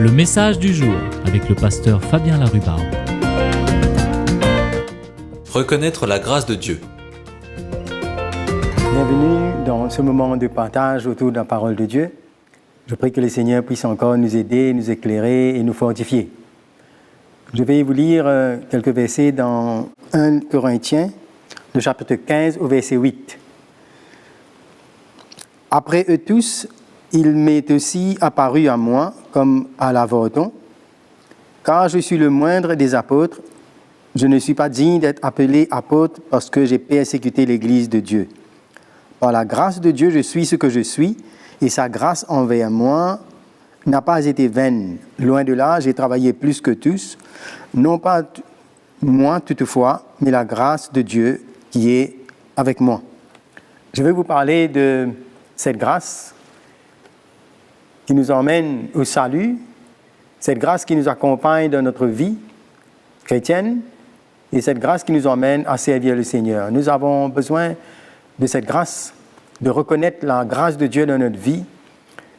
Le message du jour avec le pasteur Fabien Larubarbe. Reconnaître la grâce de Dieu. Bienvenue dans ce moment de partage autour de la parole de Dieu. Je prie que le Seigneur puisse encore nous aider, nous éclairer et nous fortifier. Je vais vous lire quelques versets dans 1 Corinthiens, le chapitre 15 au verset 8. Après eux tous, il m'est aussi apparu à moi comme à l'avorton, car je suis le moindre des apôtres. Je ne suis pas digne d'être appelé apôtre parce que j'ai persécuté l'Église de Dieu. Par la grâce de Dieu, je suis ce que je suis, et sa grâce envers moi n'a pas été vaine. Loin de là, j'ai travaillé plus que tous, non pas moi toutefois, mais la grâce de Dieu qui est avec moi. Je vais vous parler de cette grâce qui nous emmène au salut, cette grâce qui nous accompagne dans notre vie chrétienne et cette grâce qui nous emmène à servir le Seigneur. Nous avons besoin de cette grâce, de reconnaître la grâce de Dieu dans notre vie.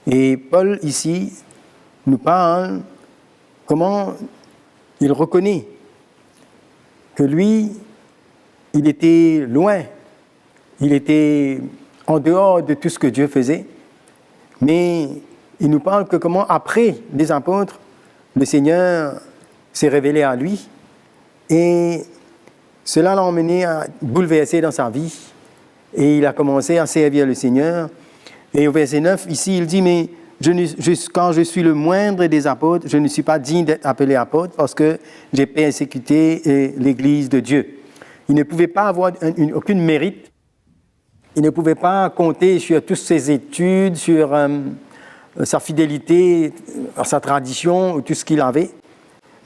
Et Paul, ici, nous parle comment il reconnaît que lui, il était loin, il était en dehors de tout ce que Dieu faisait, mais il nous parle que comment, après les apôtres, le Seigneur s'est révélé à lui et cela l'a emmené à bouleverser dans sa vie et il a commencé à servir le Seigneur. Et au verset 9, ici, il dit, mais quand je suis le moindre des apôtres, je ne suis pas digne d'être appelé apôtre parce que j'ai persécuté l'Église de Dieu. Il ne pouvait pas avoir aucun mérite. Il ne pouvait pas compter sur toutes ses études, sur sa fidélité, à sa tradition, tout ce qu'il avait.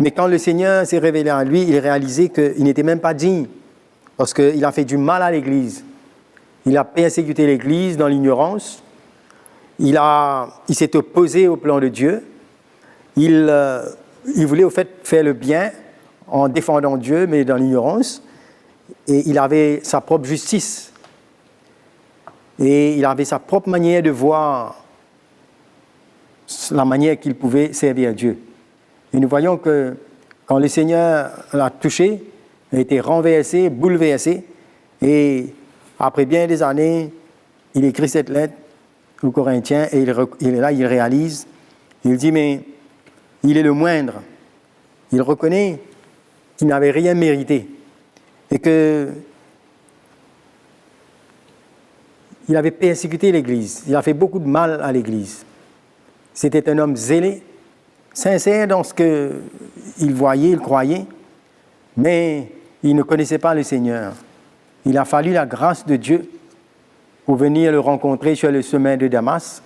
Mais quand le Seigneur s'est révélé à lui, il a réalisé qu'il n'était même pas digne parce qu'il a fait du mal à l'Église. Il a persécuté l'Église dans l'ignorance. Il s'est opposé au plan de Dieu. Il voulait au fait faire le bien en défendant Dieu, mais dans l'ignorance. Et il avait sa propre justice. Et il avait sa propre manière de voir la manière qu'il pouvait servir Dieu. Et nous voyons que quand le Seigneur l'a touché, il a été renversé, bouleversé. Et après bien des années, il écrit cette lettre aux Corinthiens et il réalise, il dit, mais il est le moindre. Il reconnaît qu'il n'avait rien mérité et que il avait persécuté l'Église. Il a fait beaucoup de mal à l'Église. C'était un homme zélé, sincère dans ce qu'il voyait, il croyait, mais il ne connaissait pas le Seigneur. Il a fallu la grâce de Dieu pour venir le rencontrer sur le chemin de Damas,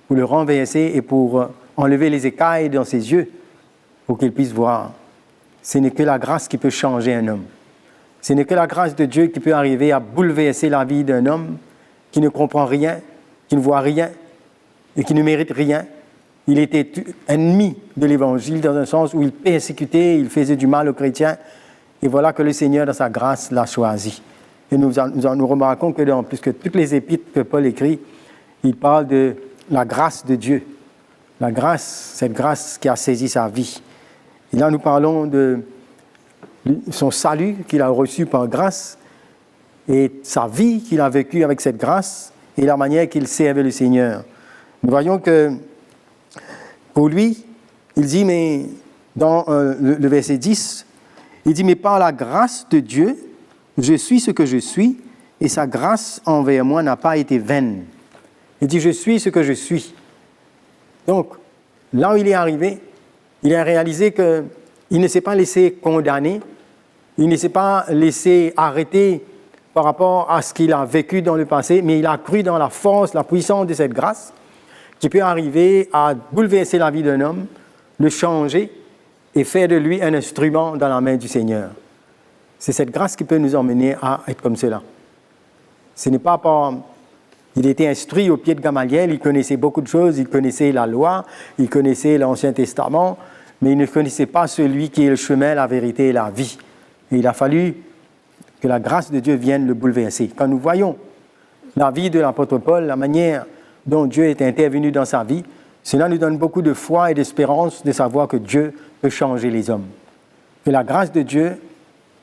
pour le renverser et pour enlever les écailles dans ses yeux, pour qu'il puisse voir. Ce n'est que la grâce qui peut changer un homme. Ce n'est que la grâce de Dieu qui peut arriver à bouleverser la vie d'un homme qui ne comprend rien, qui ne voit rien et qui ne mérite rien. Il était ennemi de l'Évangile dans un sens où il persécutait, il faisait du mal aux chrétiens. Et voilà que le Seigneur, dans sa grâce, l'a choisi. Et nous remarquons que dans plus que toutes les épîtres que Paul écrit, il parle de la grâce de Dieu. La grâce, cette grâce qui a saisi sa vie. Et là, nous parlons de son salut qu'il a reçu par grâce et sa vie qu'il a vécue avec cette grâce et la manière qu'il servait le Seigneur. Nous voyons que pour lui, il dit, mais dans le verset 10, il dit, mais par la grâce de Dieu, je suis ce que je suis, et sa grâce envers moi n'a pas été vaine. Il dit, je suis ce que je suis. Donc, là où il est arrivé, il a réalisé qu'il ne s'est pas laissé condamner, il ne s'est pas laissé arrêter par rapport à ce qu'il a vécu dans le passé, mais il a cru dans la force, la puissance de cette grâce qui peut arriver à bouleverser la vie d'un homme, le changer et faire de lui un instrument dans la main du Seigneur. C'est cette grâce qui peut nous emmener à être comme cela. Ce n'est pas par... Il était instruit au pied de Gamaliel, il connaissait beaucoup de choses, il connaissait la loi, il connaissait l'Ancien Testament, mais il ne connaissait pas celui qui est le chemin, la vérité et la vie. Et il a fallu que la grâce de Dieu vienne le bouleverser. Quand nous voyons la vie de l'apôtre Paul, la manière dont Dieu est intervenu dans sa vie, Cela nous donne beaucoup de foi et d'espérance de savoir que Dieu peut changer les hommes. Que la grâce de Dieu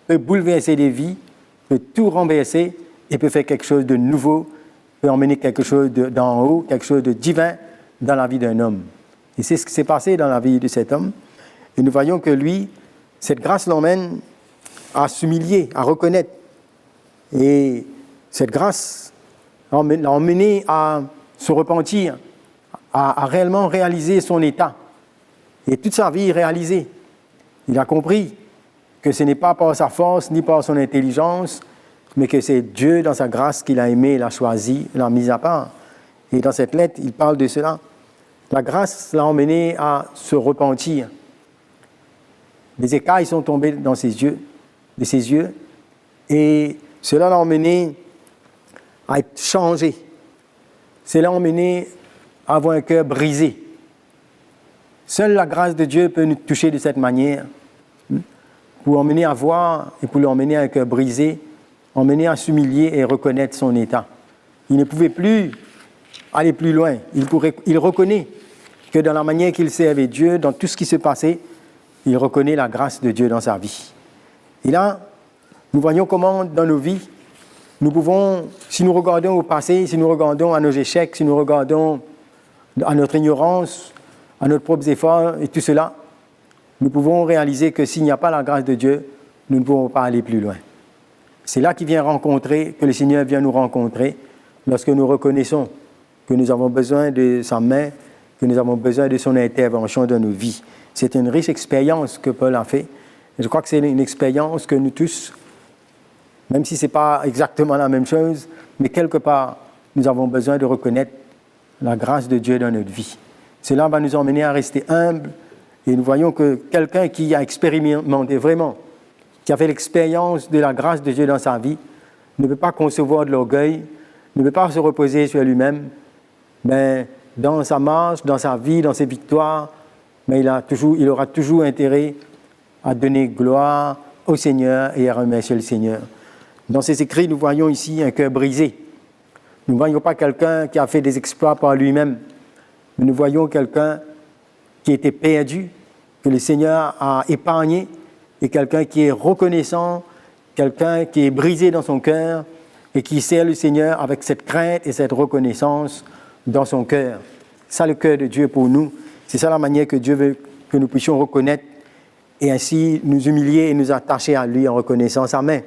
peut bouleverser des vies, peut tout renverser et peut faire quelque chose de nouveau, peut emmener quelque chose d'en haut, quelque chose de divin dans la vie d'un homme. Et c'est ce qui s'est passé dans la vie de cet homme. Et nous voyons que lui, cette grâce l'emmène à s'humilier, à reconnaître. Et cette grâce l'a emmené à se repentir, à réellement réaliser son état. Et toute sa vie réalisée. Il a compris que ce n'est pas par sa force ni par son intelligence, mais que c'est Dieu dans sa grâce qu'il a aimé, l'a choisi, l'a mis à part. Et dans cette lettre, il parle de cela. La grâce l'a emmené à se repentir. Les écailles sont tombées de ses yeux, et cela l'a emmené à être changé. Cela l'a emmené à avoir un cœur brisé. Seule la grâce de Dieu peut nous toucher de cette manière, pour l'emmener à voir et pour l'emmener à un cœur brisé, emmener à s'humilier et reconnaître son état. Il ne pouvait plus aller plus loin. Il reconnaît que dans la manière qu'il servait Dieu, dans tout ce qui se passait, il reconnaît la grâce de Dieu dans sa vie. Et là, nous voyons comment dans nos vies, nous pouvons, si nous regardons au passé, si nous regardons à nos échecs, si nous regardons à notre ignorance, à nos propres efforts et tout cela, nous pouvons réaliser que s'il n'y a pas la grâce de Dieu, nous ne pouvons pas aller plus loin. C'est là que le Seigneur vient nous rencontrer lorsque nous reconnaissons que nous avons besoin de sa main, que nous avons besoin de son intervention dans nos vies. C'est une riche expérience que Paul a fait. Et je crois que c'est une expérience que nous tous, même si ce n'est pas exactement la même chose, mais quelque part, nous avons besoin de reconnaître la grâce de Dieu dans notre vie. Cela va nous emmener à rester humbles. Et nous voyons que quelqu'un qui a expérimenté vraiment, qui a fait l'expérience de la grâce de Dieu dans sa vie, ne peut pas concevoir de l'orgueil, ne peut pas se reposer sur lui-même, mais dans sa marche, dans sa vie, dans ses victoires, mais il aura toujours intérêt à donner gloire au Seigneur et à remercier le Seigneur. Dans ses écrits, nous voyons ici un cœur brisé. Nous ne voyons pas quelqu'un qui a fait des exploits par lui-même, mais nous voyons quelqu'un qui était perdu, que le Seigneur a épargné, et quelqu'un qui est reconnaissant, quelqu'un qui est brisé dans son cœur et qui sert le Seigneur avec cette crainte et cette reconnaissance dans son cœur. C'est ça le cœur de Dieu pour nous. C'est ça la manière que Dieu veut que nous puissions reconnaître et ainsi nous humilier et nous attacher à lui en reconnaissant sa main.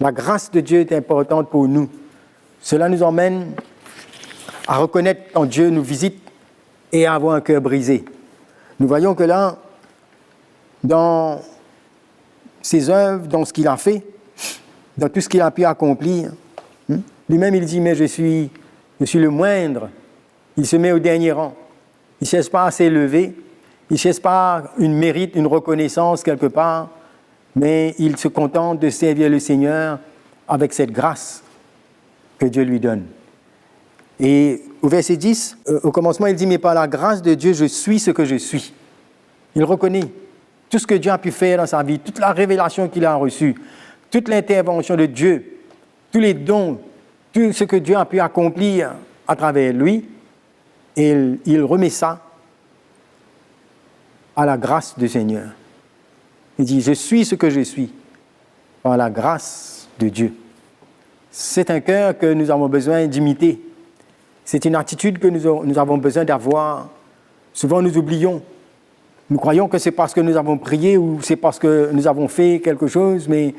La grâce de Dieu est importante pour nous. Cela nous emmène à reconnaître quand Dieu nous visite et à avoir un cœur brisé. Nous voyons que là, dans ses œuvres, dans ce qu'il a fait, dans tout ce qu'il a pu accomplir, lui-même il dit, mais je suis le moindre. Il se met au dernier rang. Il ne cherche pas à s'élever, il ne cherche pas une mérite, une reconnaissance quelque part, mais il se contente de servir le Seigneur avec cette grâce que Dieu lui donne. Et au verset 10, au commencement, il dit, mais par la grâce de Dieu, je suis ce que je suis. Il reconnaît tout ce que Dieu a pu faire dans sa vie, toute la révélation qu'il a reçue, toute l'intervention de Dieu, tous les dons, tout ce que Dieu a pu accomplir à travers lui, et il remet ça à la grâce du Seigneur. Il dit, je suis ce que je suis par la grâce de Dieu. C'est un cœur que nous avons besoin d'imiter. C'est une attitude que nous avons besoin d'avoir. Souvent, nous oublions. Nous croyons que c'est parce que nous avons prié ou c'est parce que nous avons fait quelque chose, mais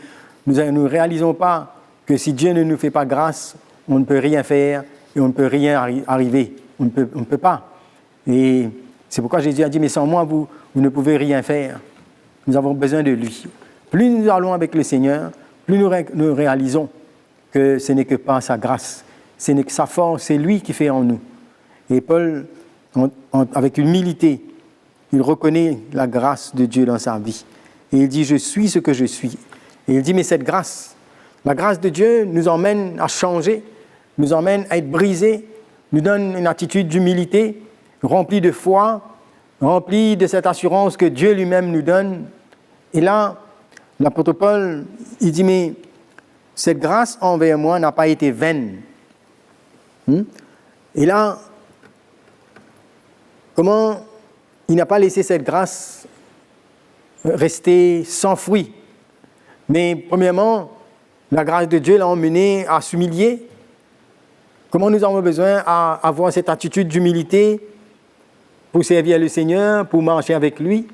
nous ne réalisons pas que si Dieu ne nous fait pas grâce, on ne peut rien faire et on ne peut rien arriver. On ne peut pas. Et c'est pourquoi Jésus a dit, mais sans moi, vous ne pouvez rien faire. Nous avons besoin de lui. Plus nous allons avec le Seigneur, plus nous réalisons que ce n'est que par sa grâce, ce n'est que sa force, c'est lui qui fait en nous. Et Paul, avec humilité, il reconnaît la grâce de Dieu dans sa vie. Et il dit, je suis ce que je suis. Et il dit, mais cette grâce, la grâce de Dieu nous emmène à changer, nous emmène à être brisés, nous donne une attitude d'humilité, remplie de foi, remplie de cette assurance que Dieu lui-même nous donne. Et là, l'apôtre Paul, il dit, mais cette grâce envers moi n'a pas été vaine. Et là, comment il n'a pas laissé cette grâce rester sans fruit. Mais premièrement, la grâce de Dieu l'a emmené à s'humilier. Comment nous avons besoin d'avoir cette attitude d'humilité pour servir le Seigneur, pour marcher avec lui,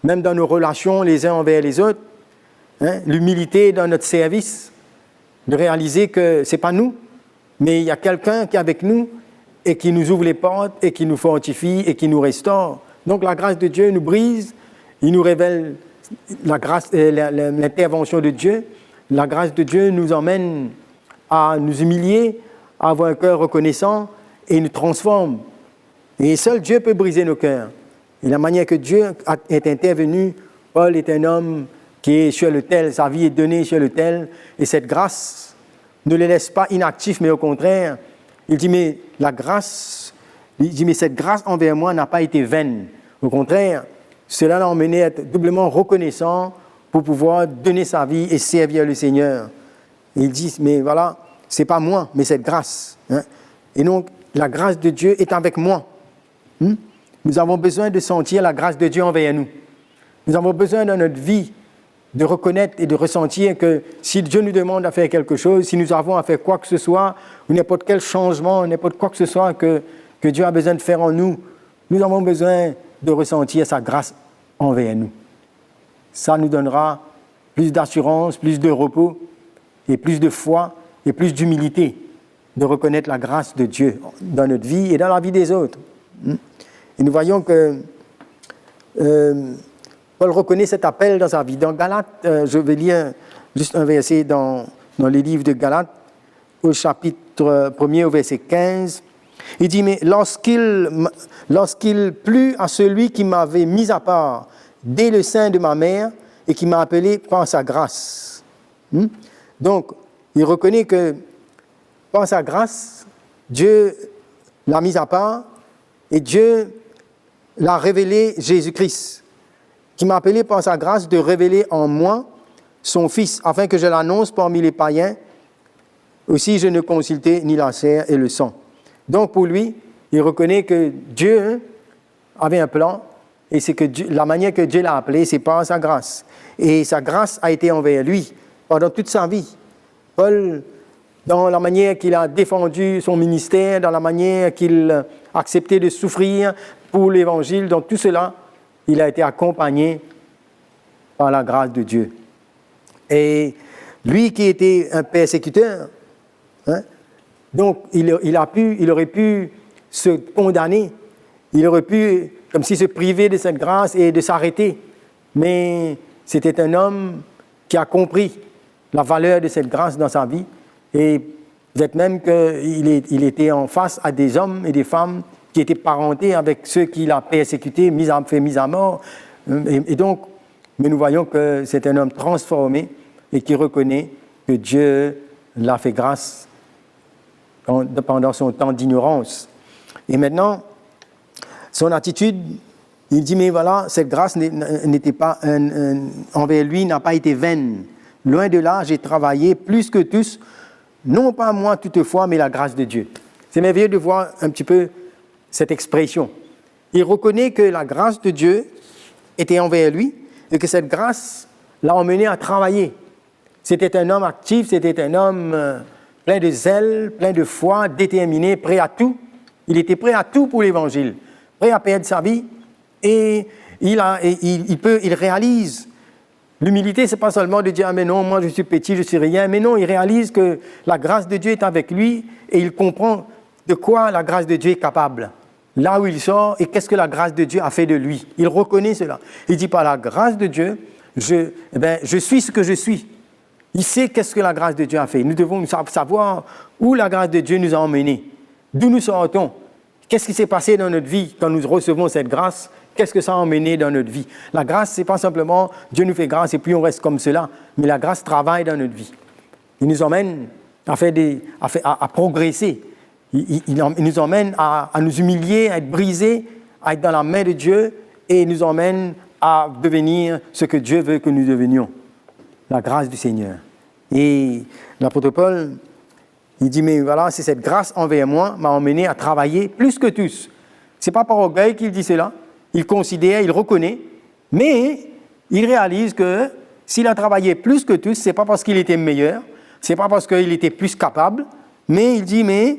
même dans nos relations les uns envers les autres. L'humilité dans notre service, de réaliser que ce n'est pas nous, mais il y a quelqu'un qui est avec nous et qui nous ouvre les portes et qui nous fortifie et qui nous restaure. Donc la grâce de Dieu nous brise, il nous révèle la grâce, l'intervention de Dieu. La grâce de Dieu nous emmène à nous humilier, à avoir un cœur reconnaissant et nous transforme. Et seul Dieu peut briser nos cœurs. Et la manière que Dieu est intervenu, Paul est un homme qui est sur l'autel, sa vie est donnée sur l'autel, et cette grâce ne le laisse pas inactif, mais au contraire, il dit, mais cette grâce envers moi n'a pas été vaine. Au contraire, cela l'a emmené à être doublement reconnaissant pour pouvoir donner sa vie et servir le Seigneur. Et il dit, mais voilà, ce n'est pas moi, mais cette grâce. Et donc, la grâce de Dieu est avec moi. Nous avons besoin de sentir la grâce de Dieu envers nous. Nous avons besoin dans notre vie de reconnaître et de ressentir que si Dieu nous demande à faire quelque chose, si nous avons à faire quoi que ce soit, ou n'importe quel changement, n'importe quoi que ce soit que Dieu a besoin de faire en nous, nous avons besoin de ressentir sa grâce envers nous. Ça nous donnera plus d'assurance, plus de repos, et plus de foi, et plus d'humilité, de reconnaître la grâce de Dieu dans notre vie et dans la vie des autres. Et nous voyons que Paul reconnaît cet appel dans sa vie. Dans Galates, je vais lire juste un verset dans les livres de Galates, au chapitre 1er, au verset 15. Il dit, mais lorsqu'il plut à celui qui m'avait mis à part dès le sein de ma mère et qui m'a appelé par sa grâce. Donc, il reconnaît que par sa grâce, Dieu l'a mis à part et Dieu l'a révélé Jésus-Christ, qui m'a appelé par sa grâce de révéler en moi son Fils, afin que je l'annonce parmi les païens. Aussi, je ne consultais ni la chair et le sang. Donc, pour lui, il reconnaît que Dieu avait un plan, et c'est que la manière que Dieu l'a appelé, c'est par sa grâce. Et sa grâce a été envers lui pendant toute sa vie. Paul, dans la manière qu'il a défendu son ministère, dans la manière qu'il a accepté de souffrir pour l'Évangile, dans tout cela, il a été accompagné par la grâce de Dieu. Et lui qui était un persécuteur, donc il aurait pu se condamner, il aurait pu, comme si se priver de cette grâce et de s'arrêter. Mais c'était un homme qui a compris la valeur de cette grâce dans sa vie. Et peut-être même qu'il était en face à des hommes et des femmes qui étaient parentés avec ceux qu'il a persécutés, fait mise à mort. Et donc, mais nous voyons que c'est un homme transformé et qui reconnaît que Dieu l'a fait grâce pendant son temps d'ignorance. Et maintenant, son attitude, il dit, mais voilà, cette grâce n'était pas envers lui, n'a pas été vaine. Loin de là, j'ai travaillé plus que tous, non pas moi toutefois, mais la grâce de Dieu. C'est merveilleux de voir un petit peu cette expression. Il reconnaît que la grâce de Dieu était envers lui et que cette grâce l'a emmené à travailler. C'était un homme actif, c'était un homme plein de zèle, plein de foi, déterminé, prêt à tout. Il était prêt à tout pour l'Évangile, prêt à perdre sa vie et il réalise. L'humilité, ce n'est pas seulement de dire « Ah mais non, moi je suis petit, je ne suis rien », mais non, il réalise que la grâce de Dieu est avec lui et il comprend de quoi la grâce de Dieu est capable. Là où il sort et qu'est-ce que la grâce de Dieu a fait de lui. Il reconnaît cela. Il dit « Par la grâce de Dieu, je suis ce que je suis ». Il sait qu'est-ce que la grâce de Dieu a fait. Nous devons savoir où la grâce de Dieu nous a emmenés, d'où nous sortons, qu'est-ce qui s'est passé dans notre vie quand nous recevons cette grâce. Qu'est-ce que ça a emmené dans notre vie? La grâce, ce n'est pas simplement Dieu nous fait grâce et puis on reste comme cela, mais la grâce travaille dans notre vie. Il nous emmène à progresser. Il nous emmène à nous humilier, à être brisés, à être dans la main de Dieu et il nous emmène à devenir ce que Dieu veut que nous devenions. La grâce du Seigneur. Et l'apôtre Paul, il dit, mais voilà, c'est cette grâce envers moi m'a emmené à travailler plus que tous. Ce n'est pas par orgueil qu'il dit cela. Il considère, il reconnaît, mais il réalise que s'il a travaillé plus que tous, ce n'est pas parce qu'il était meilleur, ce n'est pas parce qu'il était plus capable, mais il dit, mais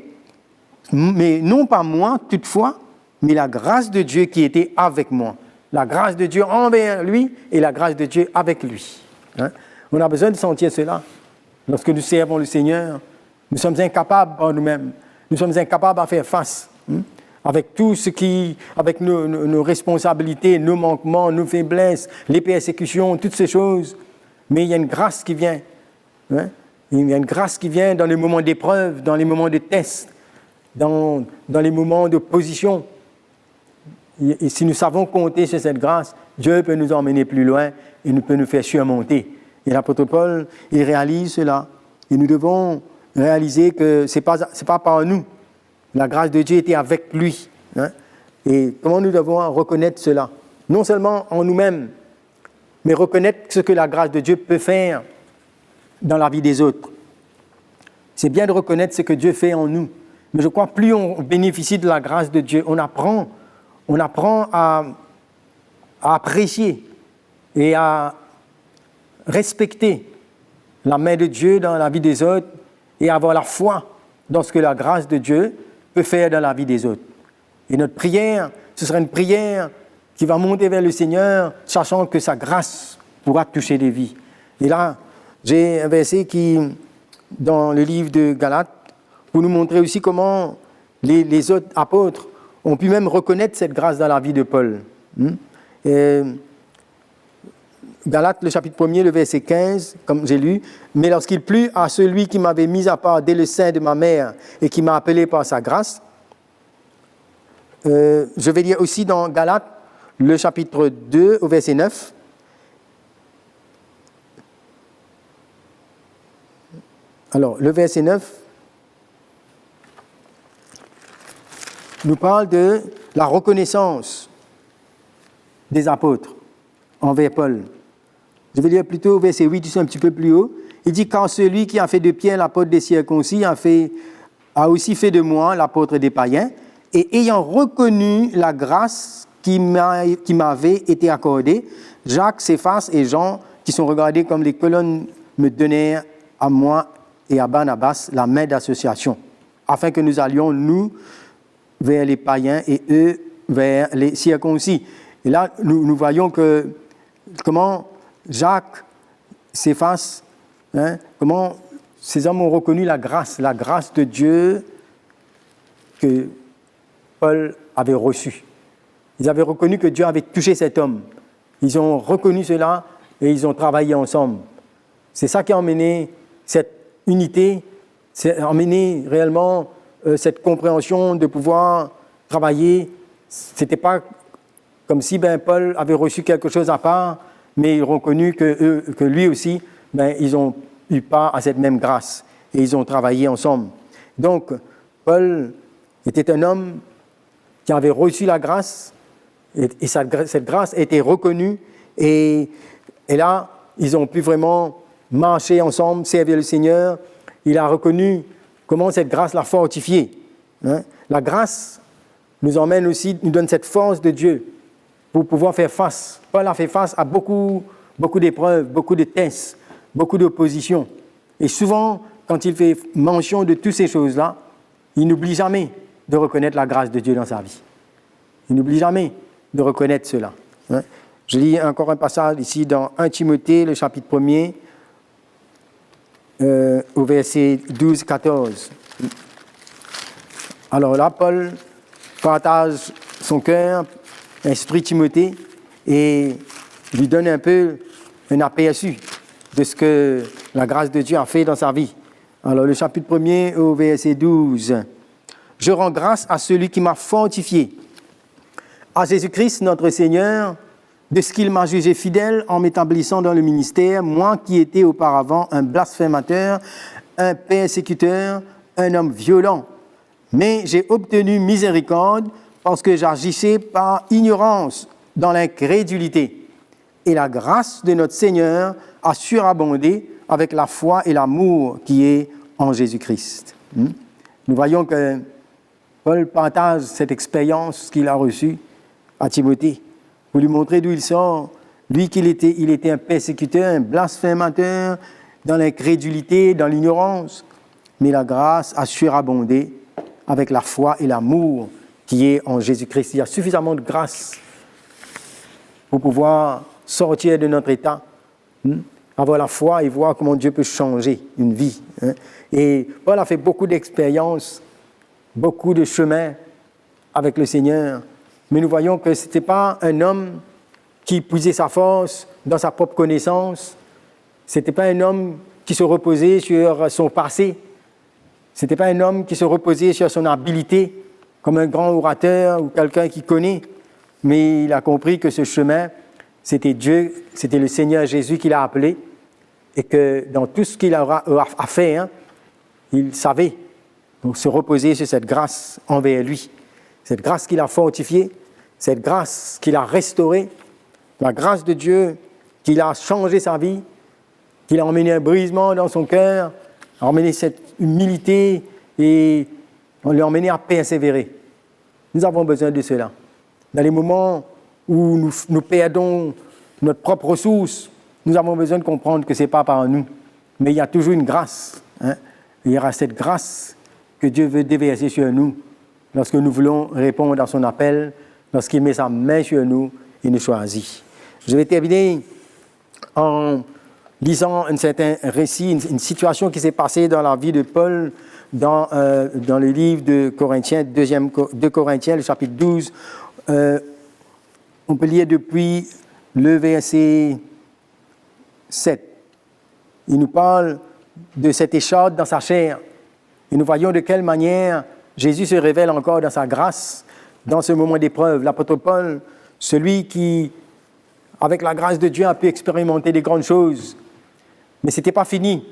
non pas moi, toutefois, mais la grâce de Dieu qui était avec moi. La grâce de Dieu envers lui et la grâce de Dieu avec lui. Hein? On a besoin de sentir cela. Lorsque nous servons le Seigneur, nous sommes incapables par nous-mêmes. Nous sommes incapables à faire face. Avec tout ce qui, avec nos responsabilités, nos manquements, nos faiblesses, les persécutions, toutes ces choses. Mais il y a une grâce qui vient. Hein? Il y a une grâce qui vient dans les moments d'épreuve, dans les moments de test, dans les moments d'opposition. Et si nous savons compter sur cette grâce, Dieu peut nous emmener plus loin et peut nous faire surmonter. Et l'apôtre Paul, il réalise cela. Et nous devons réaliser que ce n'est pas par nous. La grâce de Dieu était avec lui. Hein? Et comment nous devons reconnaître cela? Non seulement en nous-mêmes, mais reconnaître ce que la grâce de Dieu peut faire dans la vie des autres. C'est bien de reconnaître ce que Dieu fait en nous. Mais je crois que plus on bénéficie de la grâce de Dieu, on apprend à apprécier et à respecter la main de Dieu dans la vie des autres et avoir la foi dans ce que la grâce de Dieu peut faire dans la vie des autres. Et notre prière, ce sera une prière qui va monter vers le Seigneur, sachant que sa grâce pourra toucher des vies. Et là, j'ai un verset qui, dans le livre de Galates, pour nous montrer aussi comment les autres apôtres ont pu même reconnaître cette grâce dans la vie de Paul. Et Galates, le chapitre 1er, le verset 15, comme j'ai lu, « Mais lorsqu'il plut à celui qui m'avait mis à part dès le sein de ma mère et qui m'a appelé par sa grâce », je vais lire aussi dans Galates, le chapitre 2, au verset 9, alors, le verset 9 nous parle de la reconnaissance des apôtres envers Paul. Je vais lire plutôt au verset 8, un petit peu plus haut. Il dit « Car celui qui a fait de Pierre l'apôtre des circoncis a aussi fait de moi l'apôtre des païens, et ayant reconnu la grâce qui m'avait été accordée, Jacques, Céphas et Jean, qui sont regardés comme les colonnes, me donnèrent à moi et à Barnabas la main d'association, afin que nous allions, nous, vers les païens et eux vers les circoncis. » Et là, nous voyons comment Jacques, Céphas, comment ces hommes ont reconnu la grâce de Dieu que Paul avait reçue. Ils avaient reconnu que Dieu avait touché cet homme. Ils ont reconnu cela et ils ont travaillé ensemble. C'est ça qui a emmené cette unité, c'est emmené réellement cette compréhension de pouvoir travailler. Ce n'était pas comme si Paul avait reçu quelque chose à part, mais ils ont reconnu que lui aussi, ils ont eu part à cette même grâce et ils ont travaillé ensemble. Donc, Paul était un homme qui avait reçu la grâce et cette grâce était reconnue et là, ils ont pu vraiment marcher ensemble, servir le Seigneur. Il a reconnu comment cette grâce l'a fortifié. La grâce nous emmène aussi, nous donne cette force de Dieu pour pouvoir faire face. Paul a fait face à beaucoup d'épreuves, beaucoup de tests, beaucoup d'oppositions. Et souvent, quand il fait mention de toutes ces choses-là, il n'oublie jamais de reconnaître la grâce de Dieu dans sa vie. Il n'oublie jamais de reconnaître cela. Je lis encore un passage ici dans 1 Timothée, le chapitre 1er, au verset 12-14. Alors là, Paul partage son cœur, instruit Timothée et lui donne un peu un aperçu de ce que la grâce de Dieu a fait dans sa vie. Alors le chapitre 1er au verset 12. « Je rends grâce à celui qui m'a fortifié, à Jésus-Christ notre Seigneur, de ce qu'il m'a jugé fidèle en m'établissant dans le ministère, moi qui étais auparavant un blasphémateur, un persécuteur, un homme violent. Mais j'ai obtenu miséricorde parce que j'agissais par ignorance dans l'incrédulité. Et la grâce de notre Seigneur a surabondé avec la foi et l'amour qui est en Jésus-Christ. » Nous voyons que Paul partage cette expérience qu'il a reçue à Timothée pour lui montrer d'où il sort. Lui, il était un persécuteur, un blasphémateur, dans l'incrédulité, dans l'ignorance. Mais la grâce a surabondé avec la foi et l'amour qui est en Jésus-Christ. Il y a suffisamment de grâce pour pouvoir sortir de notre état, avoir la foi et voir comment Dieu peut changer une vie. Et Paul a fait beaucoup d'expériences, beaucoup de chemins avec le Seigneur, mais nous voyons que ce n'était pas un homme qui puisait sa force dans sa propre connaissance, ce n'était pas un homme qui se reposait sur son passé, ce n'était pas un homme qui se reposait sur son habileté, comme un grand orateur ou quelqu'un qui connaît, mais il a compris que ce chemin, c'était Dieu, c'était le Seigneur Jésus qui l'a appelé, et que dans tout ce qu'il a fait, il savait donc se reposer sur cette grâce envers lui, cette grâce qu'il a fortifiée, cette grâce qu'il a restaurée, la grâce de Dieu qu'il a changé sa vie, qu'il a emmené un brisement dans son cœur, a emmené cette humilité et on l'a emmené à persévérer. Nous avons besoin de cela. Dans les moments où nous perdons notre propre ressource, nous avons besoin de comprendre que ce n'est pas par nous, mais il y a toujours une grâce. Il y aura cette grâce que Dieu veut déverser sur nous lorsque nous voulons répondre à son appel, lorsqu'il met sa main sur nous et nous choisit. Je vais terminer en lisant un certain récit, une situation qui s'est passée dans la vie de Paul dans le livre de Corinthiens, 2 Corinthiens, le chapitre 12. On peut lire depuis le verset 7. Il nous parle de cette écharde dans sa chair. Et nous voyons de quelle manière Jésus se révèle encore dans sa grâce, dans ce moment d'épreuve. L'apôtre Paul, celui qui, avec la grâce de Dieu, a pu expérimenter des grandes choses. Mais ce n'était pas fini.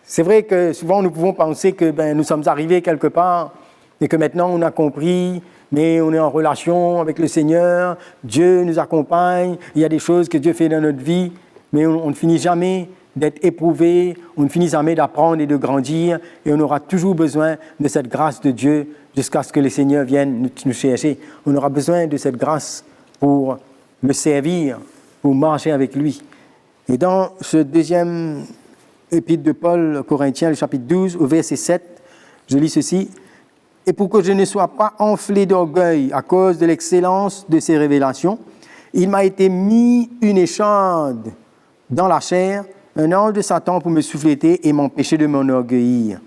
C'est vrai que souvent nous pouvons penser que nous sommes arrivés quelque part et que maintenant on a compris, mais on est en relation avec le Seigneur, Dieu nous accompagne, il y a des choses que Dieu fait dans notre vie, mais on ne finit jamais d'être éprouvé, on ne finit jamais d'apprendre et de grandir, et on aura toujours besoin de cette grâce de Dieu jusqu'à ce que le Seigneur vienne nous chercher. On aura besoin de cette grâce pour le servir, pour marcher avec lui. Et dans ce deuxième épître de Paul aux Corinthiens, le chapitre 12, au verset 7, je lis ceci. « Et pour que je ne sois pas enflé d'orgueil à cause de l'excellence de ces révélations, il m'a été mis une écharde dans la chair, un ange de Satan pour me souffléter et m'empêcher de m'enorgueillir. »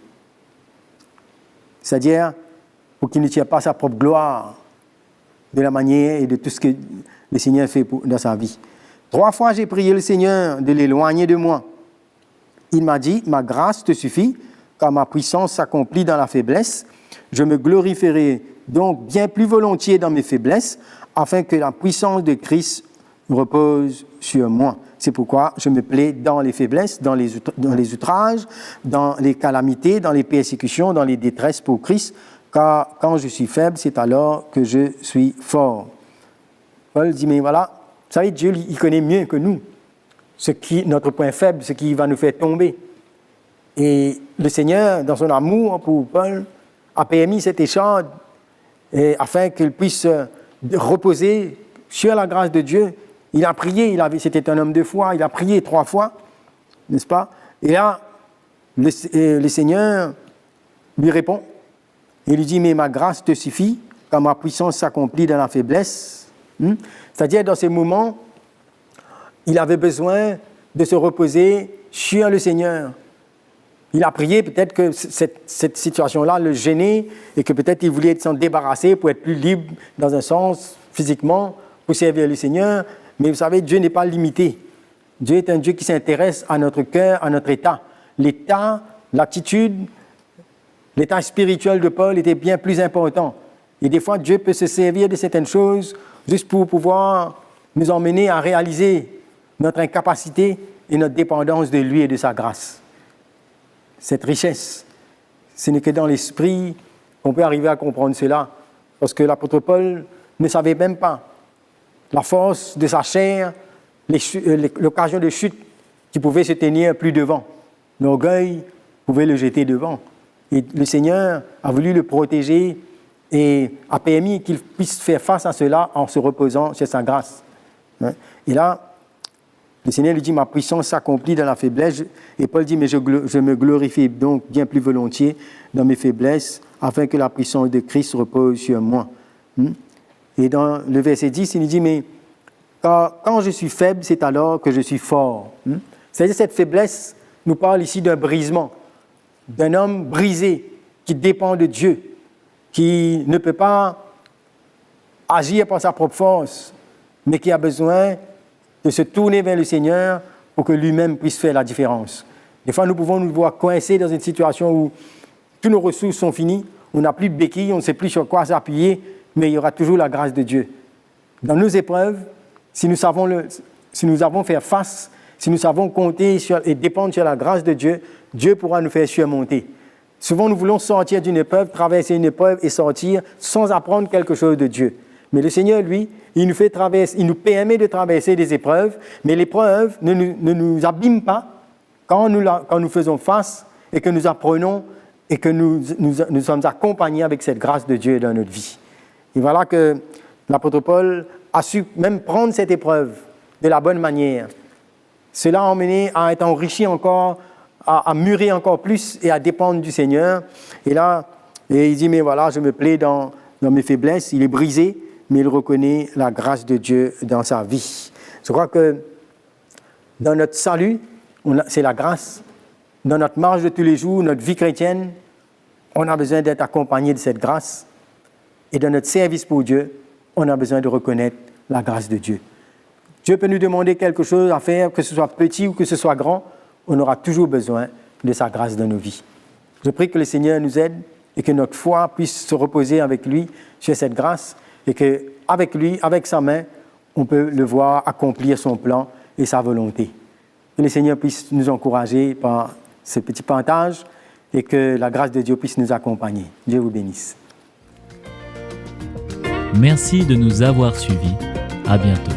C'est-à-dire, pour qu'il ne tire pas sa propre gloire de la manière et de tout ce que le Seigneur fait dans sa vie. 3 fois, j'ai prié le Seigneur de l'éloigner de moi. Il m'a dit, « Ma grâce te suffit, car ma puissance s'accomplit dans la faiblesse. Je me glorifierai donc bien plus volontiers dans mes faiblesses, afin que la puissance de Christ repose sur moi. C'est pourquoi je me plais dans les faiblesses, dans les outrages, dans les calamités, dans les persécutions, dans les détresses pour Christ, car quand je suis faible, c'est alors que je suis fort. » Paul dit, mais voilà, vous savez, Dieu, il connaît mieux que nous notre point faible, ce qui va nous faire tomber. Et le Seigneur, dans son amour pour Paul, a permis cette écharde afin qu'il puisse reposer sur la grâce de Dieu. Il a prié, c'était un homme de foi, il a prié 3 fois, n'est-ce pas? Et là, le Seigneur lui répond. Il lui dit, mais ma grâce te suffit, car ma puissance s'accomplit dans la faiblesse. C'est-à-dire, dans ces moments, il avait besoin de se reposer sur le Seigneur. Il a prié, peut-être que cette situation-là le gênait et que peut-être il voulait s'en débarrasser pour être plus libre dans un sens, physiquement, pour servir le Seigneur. Mais vous savez, Dieu n'est pas limité. Dieu est un Dieu qui s'intéresse à notre cœur, à notre état. L'état, l'attitude, l'état spirituel de Paul était bien plus important. Et des fois, Dieu peut se servir de certaines choses juste pour pouvoir nous emmener à réaliser notre incapacité et notre dépendance de lui et de sa grâce. Cette richesse, ce n'est que dans l'esprit qu'on peut arriver à comprendre cela. Parce que l'apôtre Paul ne savait même pas la force de sa chair, l'occasion de chute qui pouvait se tenir plus devant. L'orgueil pouvait le jeter devant. Et le Seigneur a voulu le protéger et a permis qu'il puisse faire face à cela en se reposant sur sa grâce. Et là, le Seigneur lui dit, ma puissance s'accomplit dans la faiblesse. Et Paul dit, mais je me glorifie donc bien plus volontiers dans mes faiblesses, afin que la puissance de Christ repose sur moi. Et dans le verset 10, il nous dit, mais quand je suis faible, c'est alors que je suis fort. C'est-à-dire cette faiblesse nous parle ici d'un brisement, d'un homme brisé qui dépend de Dieu, qui ne peut pas agir par sa propre force, mais qui a besoin de se tourner vers le Seigneur pour que lui-même puisse faire la différence. Des fois, nous pouvons nous voir coincés dans une situation où toutes nos ressources sont finies, on n'a plus de béquilles, on ne sait plus sur quoi s'appuyer, mais il y aura toujours la grâce de Dieu. Dans nos épreuves, si nous savons faire face, si nous savons compter et dépendre sur la grâce de Dieu, Dieu pourra nous faire surmonter. Souvent, nous voulons sortir d'une épreuve, traverser une épreuve et sortir sans apprendre quelque chose de Dieu. Mais le Seigneur, lui, il nous permet de traverser des épreuves, mais l'épreuve ne nous abîme pas quand nous faisons face et que nous apprenons et que nous sommes accompagnés avec cette grâce de Dieu dans notre vie. Et voilà que l'apôtre Paul a su même prendre cette épreuve de la bonne manière. Cela a emmené à être enrichi encore, à mûrir encore plus et à dépendre du Seigneur. Et là, il dit, mais voilà, je me plais dans mes faiblesses. Il est brisé, mais il reconnaît la grâce de Dieu dans sa vie. Je crois que dans notre salut, c'est la grâce. Dans notre marche de tous les jours, notre vie chrétienne, on a besoin d'être accompagné de cette grâce. Et dans notre service pour Dieu, on a besoin de reconnaître la grâce de Dieu. Dieu peut nous demander quelque chose à faire, que ce soit petit ou que ce soit grand, on aura toujours besoin de sa grâce dans nos vies. Je prie que le Seigneur nous aide et que notre foi puisse se reposer avec lui sur cette grâce et qu'avec lui, avec sa main, on peut le voir accomplir son plan et sa volonté. Que le Seigneur puisse nous encourager par ce petit partage et que la grâce de Dieu puisse nous accompagner. Dieu vous bénisse. Merci de nous avoir suivis. À bientôt.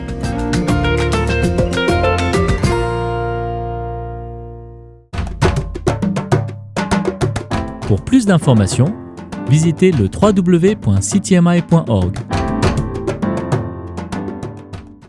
Pour plus d'informations, visitez le www.ctmi.org.